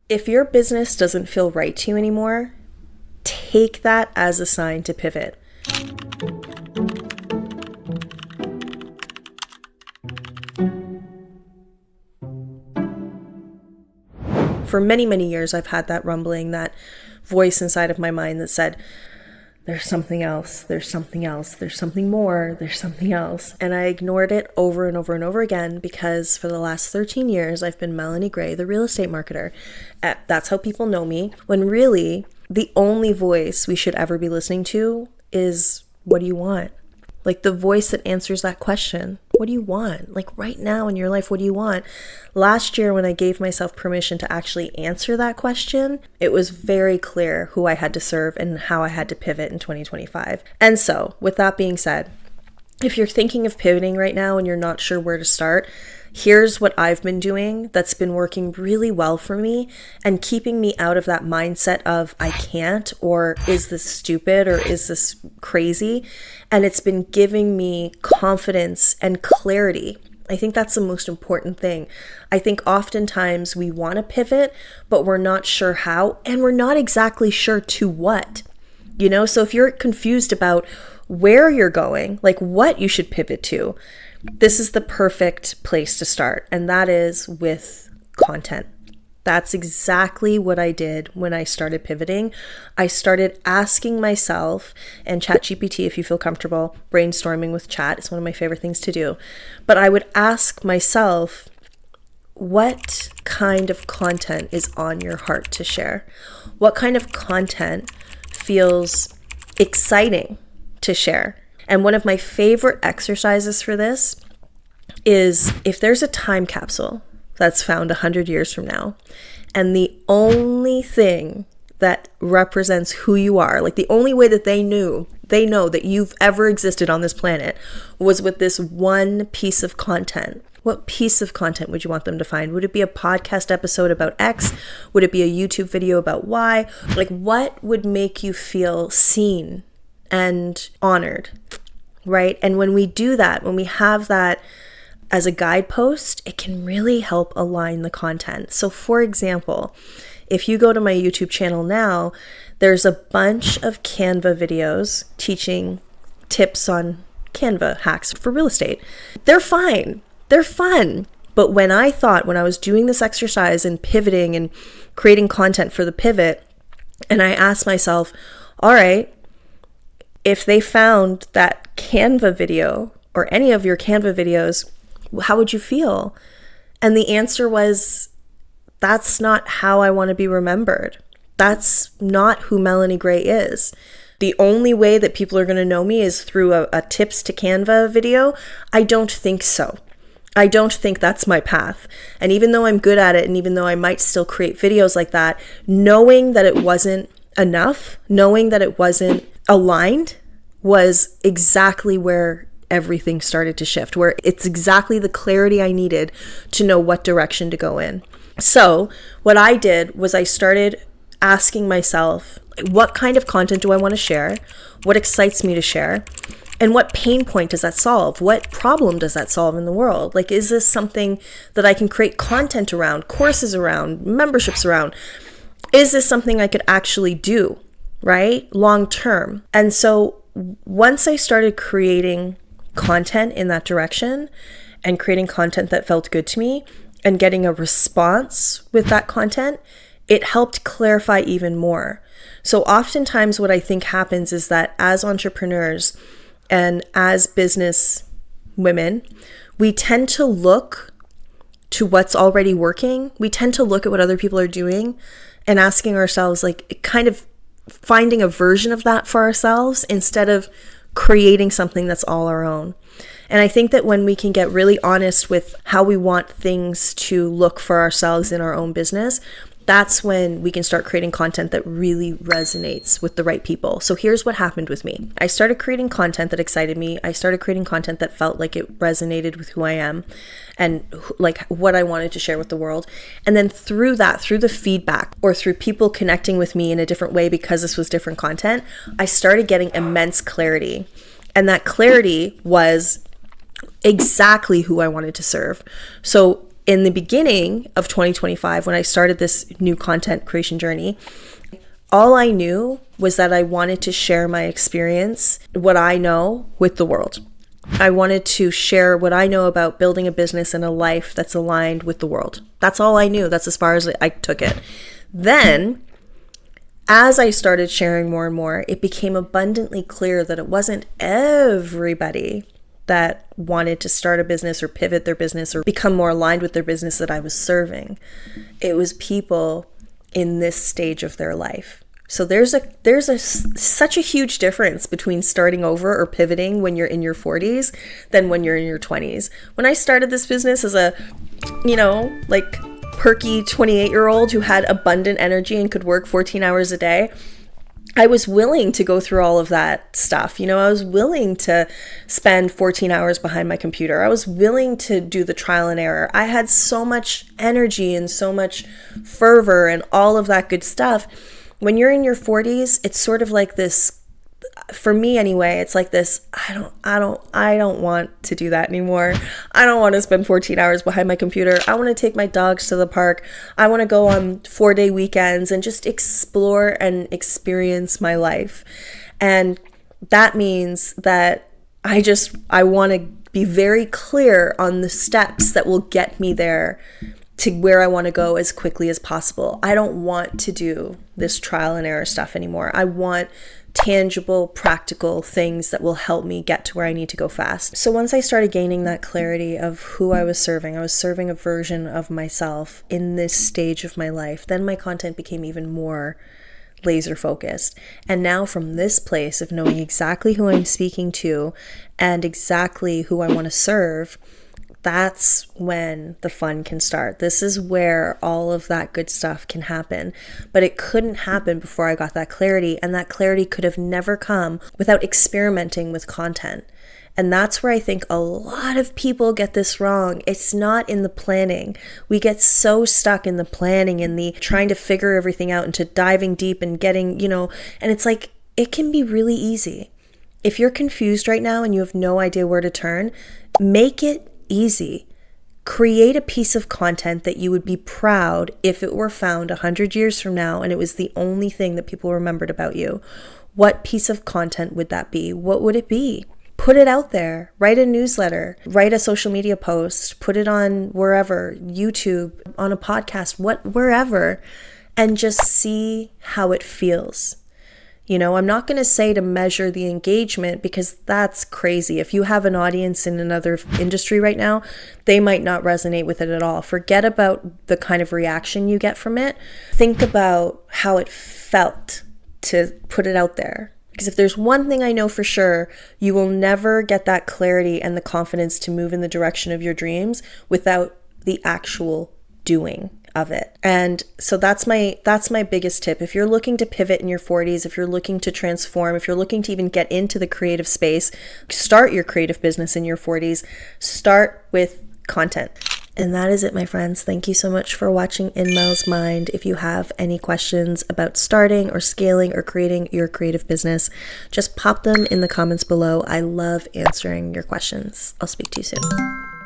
If your business doesn't feel right to you anymore, take that as a sign to pivot. For many, many years, I've had that rumbling, that voice inside of my mind that said, there's something else, there's something else, there's something more, there's something else. And I ignored it over and over and over again because for the last 13 years, I've been Melanie Gray, the real estate marketer. That's how people know me, when really the only voice we should ever be listening to is, what do you want? Like the voice that answers that question. What do you want? Like right now in your life, what do you want? Last year, when I gave myself permission to actually answer that question, it was very clear who I had to serve and how I had to pivot in 2025. And so, with that being said, if you're thinking of pivoting right now and you're not sure where to start, here's what I've been doing that's been working really well for me and keeping me out of that mindset of I can't, or is this stupid, or is this crazy? And it's been giving me confidence and clarity. I think that's the most important thing. I think oftentimes we want to pivot, but we're not sure how, and we're not exactly sure to what. So if you're confused about where you're going, like what you should pivot to, this is the perfect place to start, and that is with content. That's exactly what I did when I started pivoting. I started asking myself, and ChatGPT, if you feel comfortable, brainstorming with chat is one of my favorite things to do. But I would ask myself, what kind of content is on your heart to share? What kind of content feels exciting to share? And one of my favorite exercises for this is, if there's a time capsule that's found 100 years from now, and the only thing that represents who you are, like the only way that they know that you've ever existed on this planet was with this one piece of content. What piece of content would you want them to find? Would it be a podcast episode about X? Would it be a YouTube video about Y? Like, what would make you feel seen and honored, right? And when we do that, when we have that as a guidepost, it can really help align the content. So for example, if you go to my YouTube channel now, there's a bunch of Canva videos teaching tips on Canva hacks for real estate. They're fine. They're fun. But when I was doing this exercise and pivoting and creating content for the pivot, and I asked myself, all right, if they found that Canva video or any of your Canva videos, how would you feel? And the answer was, that's not how I want to be remembered. That's not who Melanie Gray is. The only way that people are going to know me is through a tips to Canva video. I don't think so. I don't think that's my path. And even though I'm good at it, and even though I might still create videos like that, knowing that it wasn't enough, knowing that it wasn't aligned, was exactly where everything started to shift, where it's exactly the clarity I needed to know what direction to go in. So what I did was I started asking myself, what kind of content do I want to share? What excites me to share? And what pain point does that solve? What problem does that solve in the world? Like, is this something that I can create content around, courses around, memberships around? Is this something I could actually do, right? Long term. And so once I started creating content in that direction and creating content that felt good to me and getting a response with that content, it helped clarify even more. So oftentimes what I think happens is that as entrepreneurs and as business women, we tend to look to what's already working. We tend to look at what other people are doing and asking ourselves, like, kind of finding a version of that for ourselves instead of creating something that's all our own. And I think that when we can get really honest with how we want things to look for ourselves in our own business, that's when we can start creating content that really resonates with the right people. So here's what happened with me. I started creating content that excited me. I started creating content that felt like it resonated with who I am and like what I wanted to share with the world. And then through that, through the feedback or through people connecting with me in a different way because this was different content, I started getting immense clarity. And that clarity was exactly who I wanted to serve. So in the beginning of 2025, when I started this new content creation journey, all I knew was that I wanted to share my experience, what I know, with the world. I wanted to share what I know about building a business and a life that's aligned with the world. That's all I knew. That's as far as I took it. Then, as I started sharing more and more, it became abundantly clear that it wasn't everybody that wanted to start a business or pivot their business or become more aligned with their business that I was serving. It was people in this stage of their life. So there's such a huge difference between starting over or pivoting when you're in your 40s than when you're in your 20s. When I started this business as a, perky 28-year-old who had abundant energy and could work 14 hours a day, I was willing to go through all of that stuff. I was willing to spend 14 hours behind my computer. I was willing to do the trial and error. I had so much energy and so much fervor and all of that good stuff. When you're in your 40s, it's sort of like this, for me anyway, it's like this, I don't want to do that anymore. I don't want to spend 14 hours behind my computer. I want to take my dogs to the park. I want to go on 4-day weekends and just explore and experience my life. And that means that I want to be very clear on the steps that will get me there to where I want to go as quickly as possible. I don't want to do this trial and error stuff anymore. I want tangible, practical things that will help me get to where I need to go fast. So once I started gaining that clarity of who I was serving a version of myself in this stage of my life, then my content became even more laser focused. And now from this place of knowing exactly who I'm speaking to and exactly who I want to serve, that's when the fun can start. This is where all of that good stuff can happen. But it couldn't happen before I got that clarity, and that clarity could have never come without experimenting with content. And that's where I think a lot of people get this wrong. It's not in the planning. We get so stuck in the planning and the trying to figure everything out and to diving deep and getting, and it's like, it can be really easy. If you're confused right now and you have no idea where to turn, make it easy. Create a piece of content that you would be proud if it were found 100 years from now and it was the only thing that people remembered about you. What piece of content would that be? What would it be? Put it out there. Write a newsletter. Write a social media post. Put it on wherever, YouTube, on a podcast, wherever, and just see how it feels. I'm not going to say to measure the engagement because that's crazy. If you have an audience in another industry right now, they might not resonate with it at all. Forget about the kind of reaction you get from it. Think about how it felt to put it out there. Because if there's one thing I know for sure, you will never get that clarity and the confidence to move in the direction of your dreams without the actual doing of it. And so that's my biggest tip. If you're looking to pivot in your 40s, if you're looking to transform, if you're looking to even get into the creative space, start your creative business in your 40s, start with content. And that is it, my friends. Thank you so much for watching In Mel's Mind. If you have any questions about starting or scaling or creating your creative business, just pop them in the comments below. I love answering your questions. I'll speak to you soon.